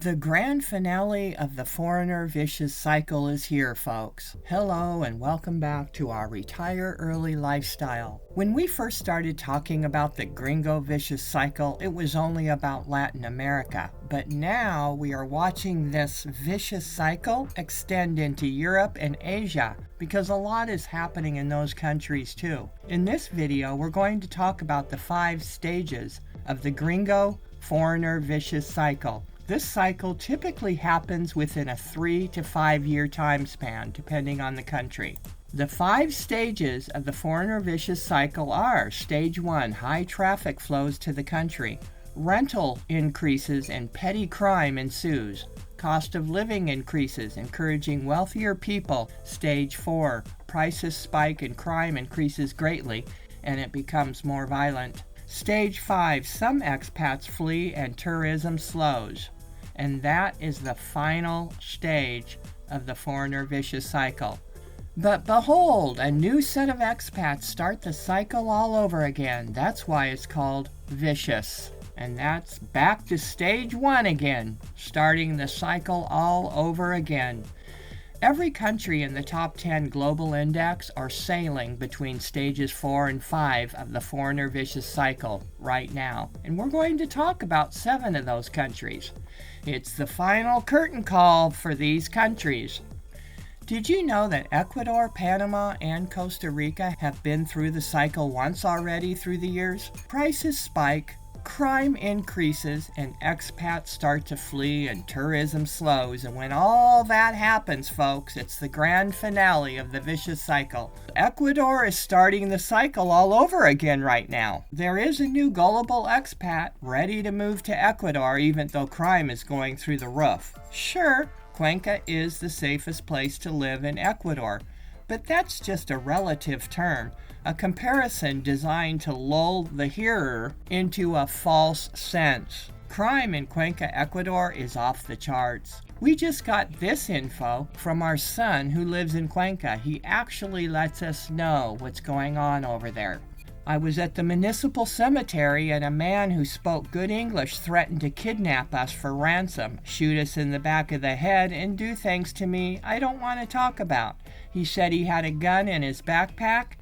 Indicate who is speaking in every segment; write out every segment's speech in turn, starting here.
Speaker 1: The grand finale of the Foreigner Vicious Cycle is here, folks. Hello and welcome back to our Retire Early lifestyle. When we first started talking about the Gringo Vicious Cycle, it was only about Latin America. But now we are watching this vicious cycle extend into Europe and Asia, because a lot is happening in those countries too. In this video, we're going to talk about the 5 stages of the Gringo Foreigner Vicious Cycle. This cycle typically happens within a 3 to 5 year time span, depending on the country. The 5 stages of the Foreigner Vicious Cycle are: Stage 1, high traffic flows to the country. Rental increases and petty crime ensues. Cost of living increases, encouraging wealthier people. Stage 4, prices spike and crime increases greatly, and it becomes more violent. Stage 5, some expats flee and tourism slows. And that is the final stage of the Foreigner Vicious Cycle. But behold, a new set of expats start the cycle all over again. That's why it's called vicious. And that's back to stage 1 again, starting the cycle all over again. Every country in the top 10 global index are sailing between stages 4 and 5 of the Foreigner Vicious Cycle right now. And we're going to talk about 7 of those countries. It's the final curtain call for these countries. Did you know that Ecuador, Panama, and Costa Rica have been through the cycle once already through the years? Prices spike, crime increases, and expats start to flee and tourism slows. And when all that happens, folks, it's the grand finale of the vicious cycle. Ecuador is starting the cycle all over again right now. There is a new gullible expat ready to move to Ecuador, even though crime is going through the roof. Sure, Cuenca is the safest place to live in Ecuador, but that's just a relative term, a comparison designed to lull the hearer into a false sense. Crime in Cuenca, Ecuador is off the charts. We just got this info from our son who lives in Cuenca. He actually lets us know what's going on over there. I was at the municipal cemetery and a man who spoke good English threatened to kidnap us for ransom, shoot us in the back of the head, and do things to me I don't want to talk about. He said he had a gun in his backpack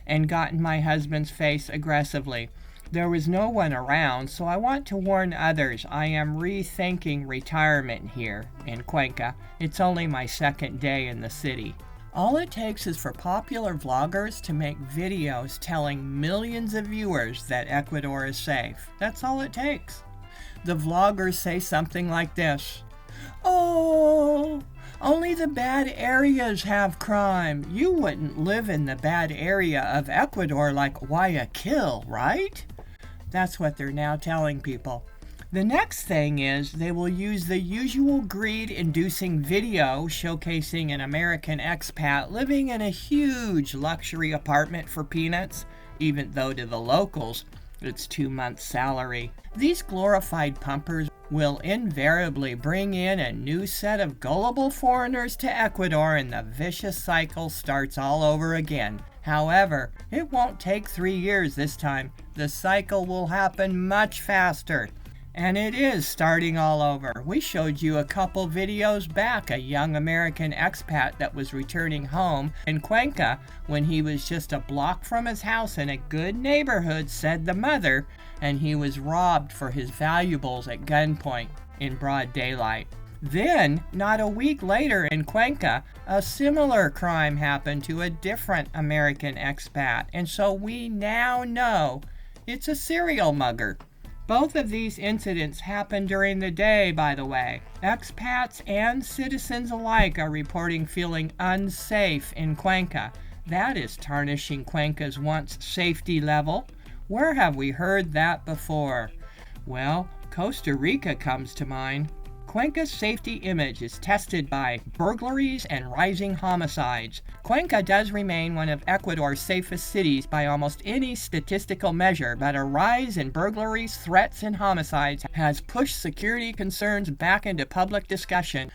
Speaker 1: and got in my husband's face aggressively. There was no one around, so I want to warn others. I am rethinking retirement here in Cuenca. It's only my 2nd day in the city. All it takes is for popular vloggers to make videos telling millions of viewers that Ecuador is safe. That's all it takes. The vloggers say something like this: "Oh, only the bad areas have crime. You wouldn't live in the bad area of Ecuador like Guayaquil, right?" That's what they're now telling people. The next thing is they will use the usual greed-inducing video showcasing an American expat living in a huge luxury apartment for peanuts, even though to the locals it's 2 months' salary. These glorified pumpers will invariably bring in a new set of gullible foreigners to Ecuador, and the vicious cycle starts all over again. However, it won't take 3 years this time. The cycle will happen much faster. And it is starting all over. We showed you a couple videos back, a young American expat that was returning home in Cuenca when he was just a block from his house in a good neighborhood, said the mother, and he was robbed for his valuables at gunpoint in broad daylight. Then, not a week later in Cuenca, a similar crime happened to a different American expat, and so we now know it's a serial mugger. Both of these incidents happened during the day, by the way. Expats and citizens alike are reporting feeling unsafe in Cuenca. That is tarnishing Cuenca's once safety level. Where have we heard that before? Well, Costa Rica comes to mind. Cuenca's safety image is tested by burglaries and rising homicides. Cuenca does remain one of Ecuador's safest cities by almost any statistical measure, but a rise in burglaries, threats, and homicides has pushed security concerns back into public discussion.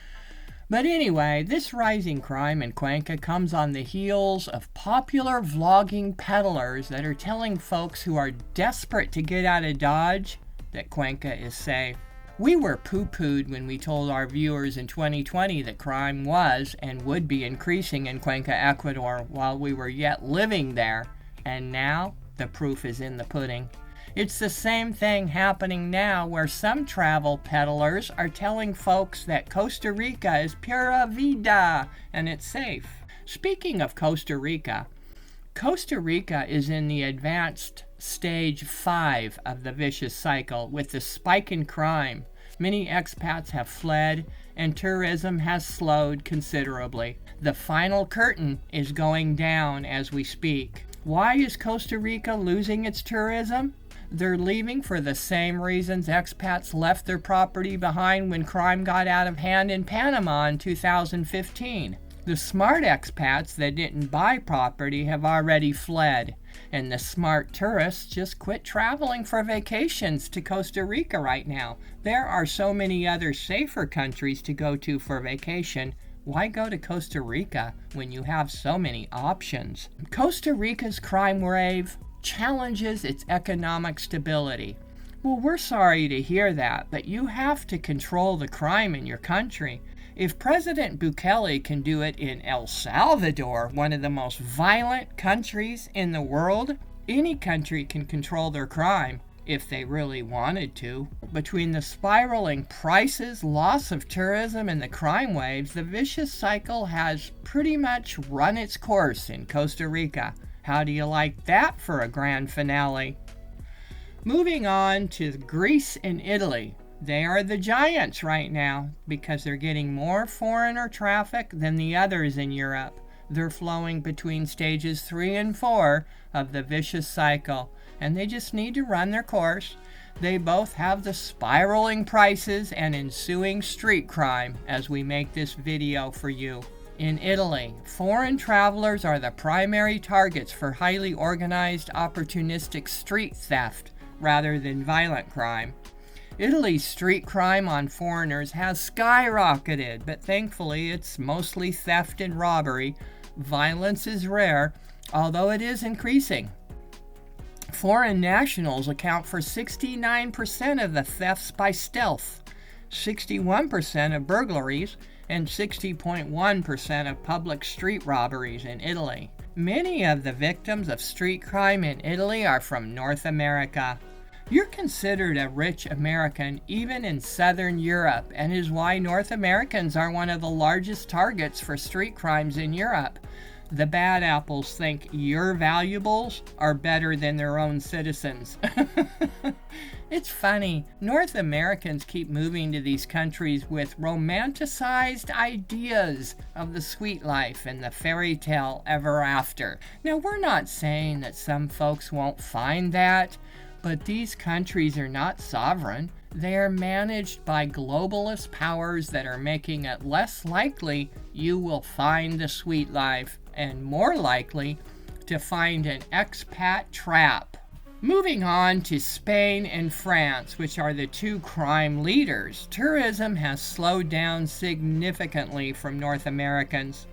Speaker 1: But anyway, this rising crime in Cuenca comes on the heels of popular vlogging peddlers that are telling folks who are desperate to get out of Dodge that Cuenca is safe. We were poo-pooed when we told our viewers in 2020 that crime was and would be increasing in Cuenca, Ecuador, while we were yet living there. And now, the proof is in the pudding. It's the same thing happening now, where some travel peddlers are telling folks that Costa Rica is pura vida and it's safe. Speaking of Costa Rica is in the advanced stage 5 of the vicious cycle, with the spike in crime. Many expats have fled, and tourism has slowed considerably. The final curtain is going down as we speak. Why is Costa Rica losing its tourism? They're leaving for the same reasons expats left their property behind when crime got out of hand in Panama in 2015. The smart expats that didn't buy property have already fled, and the smart tourists just quit traveling for vacations to Costa Rica right now. There are so many other safer countries to go to for vacation. Why go to Costa Rica when you have so many options? Costa Rica's crime wave challenges its economic stability. Well, we're sorry to hear that, but you have to control the crime in your country. If President Bukele can do it in El Salvador, one of the most violent countries in the world, any country can control their crime if they really wanted to. Between the spiraling prices, loss of tourism, and the crime waves, the vicious cycle has pretty much run its course in Costa Rica. How do you like that for a grand finale? Moving on to Greece and Italy. They are the giants right now because they're getting more foreigner traffic than the others in Europe. They're flowing between stages 3 and 4 of the vicious cycle, and they just need to run their course. They both have the spiraling prices and ensuing street crime as we make this video for you. In Italy, foreign travelers are the primary targets for highly organized, opportunistic street theft rather than violent crime. Italy's street crime on foreigners has skyrocketed, but thankfully it's mostly theft and robbery. Violence is rare, although it is increasing. Foreign nationals account for 69% of the thefts by stealth, 61% of burglaries, and 60.1% of public street robberies in Italy. Many of the victims of street crime in Italy are from North America. You're considered a rich American even in Southern Europe, and is why North Americans are one of the largest targets for street crimes in Europe. The bad apples think your valuables are better than their own citizens. It's funny, North Americans keep moving to these countries with romanticized ideas of the sweet life and the fairy tale ever after. Now, we're not saying that some folks won't find that, but these countries are not sovereign. They are managed by globalist powers that are making it less likely you will find the sweet life, and more likely to find an expat trap. Moving on to Spain and France, which are the two crime leaders, tourism has slowed down significantly from North Americans.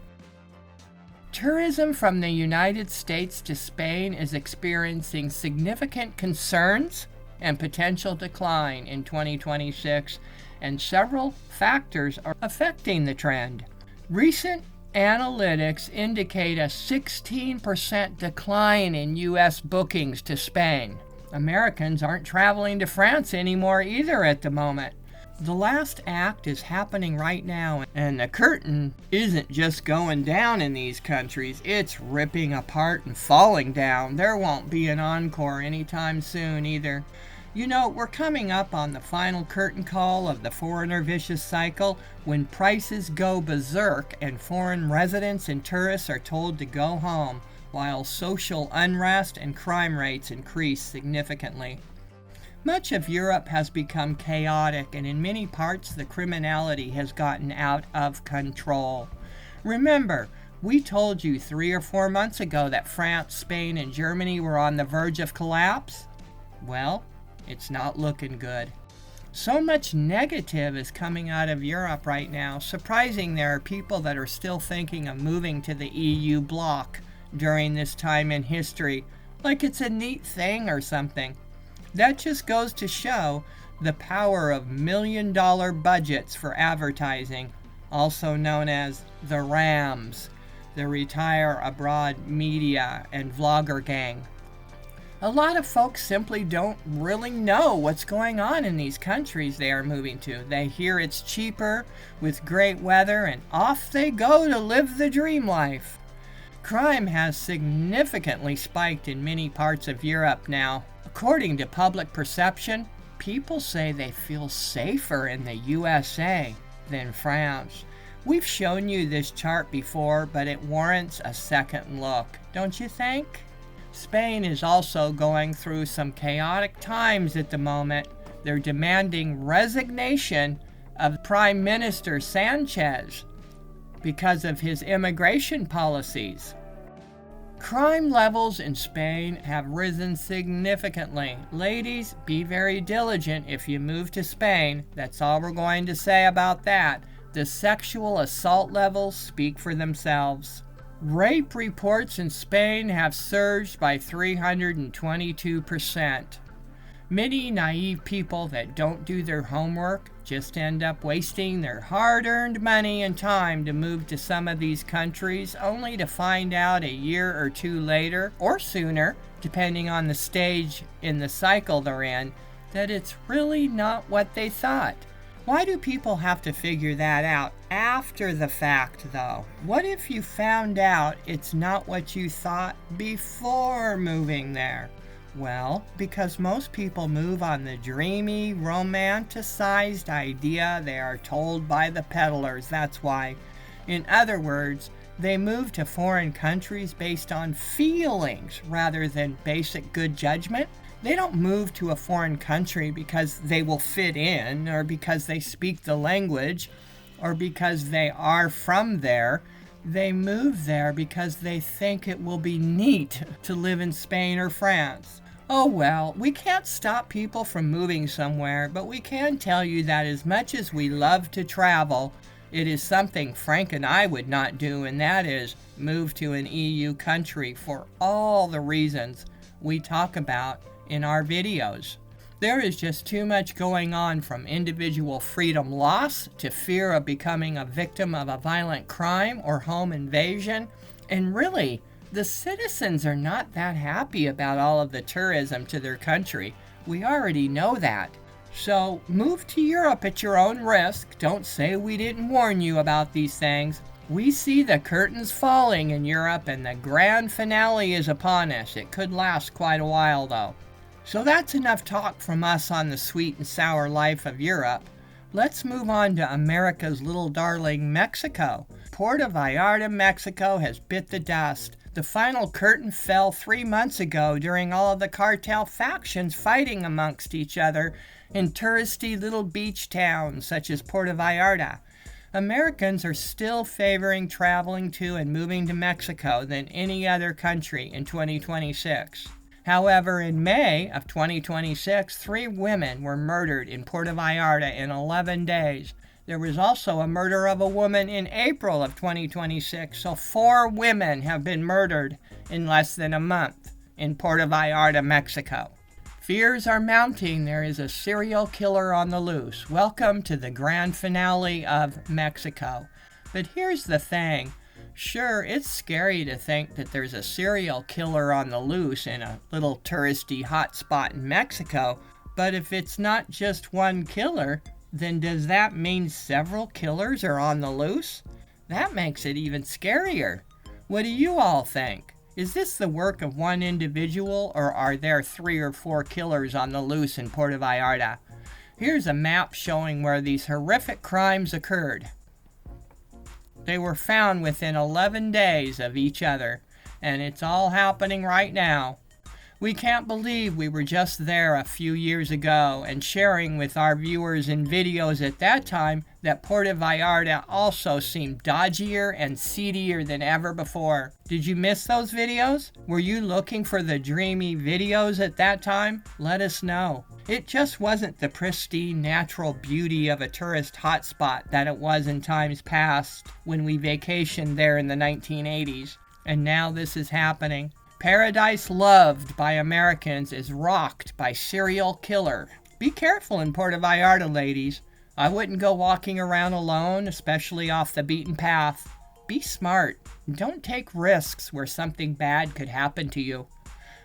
Speaker 1: Tourism from the United States to Spain is experiencing significant concerns and potential decline in 2026, and several factors are affecting the trend. Recent analytics indicate a 16% decline in U.S. bookings to Spain. Americans aren't traveling to France anymore either at the moment. The last act is happening right now, and the curtain isn't just going down in these countries, it's ripping apart and falling down. There won't be an encore anytime soon either. You know, we're coming up on the final curtain call of the foreigner vicious cycle, when prices go berserk and foreign residents and tourists are told to go home, while social unrest and crime rates increase significantly. Much of Europe has become chaotic, and in many parts the criminality has gotten out of control. Remember, we told you 3 or 4 months ago that France, Spain, and Germany were on the verge of collapse? Well, it's not looking good. So much negative is coming out of Europe right now. Surprising there are people that are still thinking of moving to the EU bloc during this time in history, like it's a neat thing or something. That just goes to show The power of million-dollar budgets for advertising, also known as the RAMs, the Retire Abroad Media and Vlogger Gang. A lot of folks simply don't really know what's going on in these countries they are moving to. They hear it's cheaper with great weather and off they go to live the dream life. Crime has significantly spiked in many parts of Europe now. According to public perception, people say they feel safer in the USA than France. We've shown you this chart before, but it warrants a second look, don't you think? Spain is also going through some chaotic times at the moment. They're demanding resignation of Prime Minister Sanchez because of his immigration policies. Crime levels in Spain have risen significantly. Ladies, be very diligent if you move to Spain. That's all we're going to say about that. The sexual assault levels speak for themselves. Rape reports in Spain have surged by 322%. Many naive people that don't do their homework just end up wasting their hard-earned money and time to move to some of these countries, only to find out a year or two later, or sooner, depending on the stage in the cycle they're in, that it's really not what they thought. Why do people have to figure that out after the fact, though? What if you found out it's not what you thought before moving there? Well, because most people move on the dreamy, romanticized idea they are told by the peddlers, that's why. In other words, they move to foreign countries based on feelings rather than basic good judgment. They don't move to a foreign country because they will fit in, or because they speak the language, or because they are from there. They move there because they think it will be neat to live in Spain or France. Oh well, we can't stop people from moving somewhere, but we can tell you that as much as we love to travel, it is something Frank and I would not do, and that is move to an EU country for all the reasons we talk about in our videos. There is just too much going on, from individual freedom loss to fear of becoming a victim of a violent crime or home invasion. And really, the citizens are not that happy about all of the tourism to their country. We already know that. So move to Europe at your own risk. Don't say we didn't warn you about these things. We see the curtains falling in Europe and the grand finale is upon us. It could last quite a while though. So that's enough talk from us on the sweet and sour life of Europe. Let's move on to America's little darling, Mexico. Puerto Vallarta, Mexico has bit the dust. The final curtain fell 3 months ago during all of the cartel factions fighting amongst each other in touristy little beach towns such as Puerto Vallarta. Americans are still favoring traveling to and moving to Mexico than any other country in 2026. However, in May of 2026, 3 women were murdered in Puerto Vallarta in 11 days. There was also a murder of a woman in April of 2026, so 4 women have been murdered in less than a month in Puerto Vallarta, Mexico. Fears are mounting. There is a serial killer on the loose. Welcome to the grand finale of Mexico. But here's the thing. Sure, it's scary to think that there's a serial killer on the loose in a little touristy hotspot in Mexico, but if it's not just one killer, then does that mean several killers are on the loose? That makes it even scarier. What do you all think? Is this the work of one individual, or are there 3 or 4 killers on the loose in Puerto Vallarta? Here's a map showing where these horrific crimes occurred. They were found within 11 days of each other, and it's all happening right now. We can't believe we were just there a few years ago and sharing with our viewers in videos at that time that Puerto Vallarta also seemed dodgier and seedier than ever before. Did you miss those videos? Were you looking for the dreamy videos at that time? Let us know. It just wasn't the pristine natural beauty of a tourist hotspot that it was in times past when we vacationed there in the 1980s. And now this is happening. Paradise loved by Americans is rocked by serial killer. Be careful in Puerto Vallarta, ladies. I wouldn't go walking around alone, especially off the beaten path. Be smart. Don't take risks where something bad could happen to you.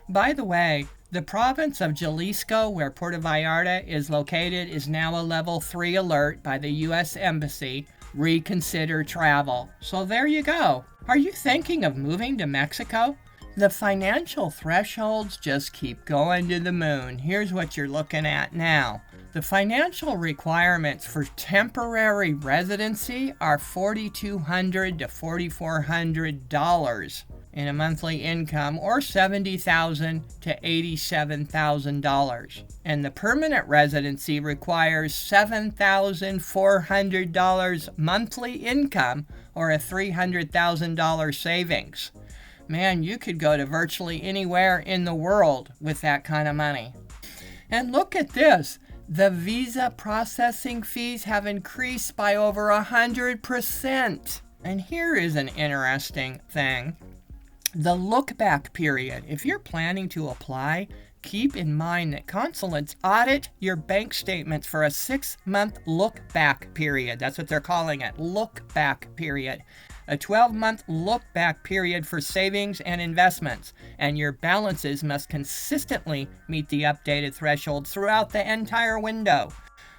Speaker 1: By the way, the province of Jalisco, where Puerto Vallarta is located, is now a level 3 alert by the U.S. Embassy. Reconsider travel. So there you go. Are you thinking of moving to Mexico? The financial thresholds just keep going to the moon. Here's what you're looking at now. The financial requirements for temporary residency are $4,200 to $4,400 in a monthly income, or $70,000 to $87,000. And the permanent residency requires $7,400 monthly income, or a $300,000 savings. Man, you could go to virtually anywhere in the world with that kind of money. And look at this. The visa processing fees have increased by over 100%. And here is an interesting thing. The look-back period. If you're planning to apply, keep in mind that consulates audit your bank statements for a 6-month look-back period. That's what they're calling it, look-back period. A 12-month look-back period for savings and investments, and your balances must consistently meet the updated threshold throughout the entire window.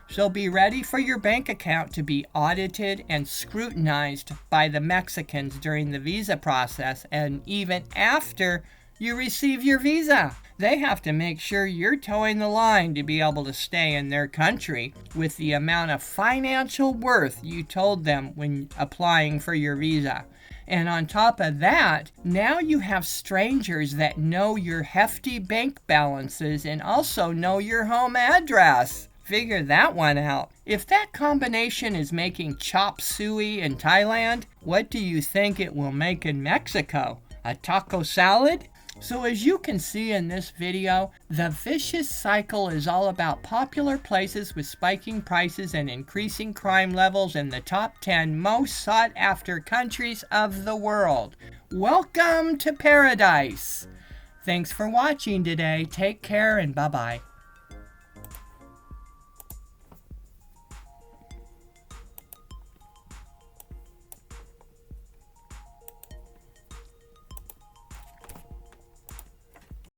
Speaker 1: So be ready for your bank account to be audited and scrutinized by the Mexicans during the visa process and even after you receive your visa. They have to make sure you're towing the line to be able to stay in their country with the amount of financial worth you told them when applying for your visa. And on top of that, now you have strangers that know your hefty bank balances and also know your home address. Figure that one out. If that combination is making chop suey in Thailand, what do you think it will make in Mexico? A taco salad? So as you can see in this video, the vicious cycle is all about popular places with spiking prices and increasing crime levels in the top 10 most sought after countries of the world. Welcome to paradise. Thanks for watching today. Take care and bye-bye.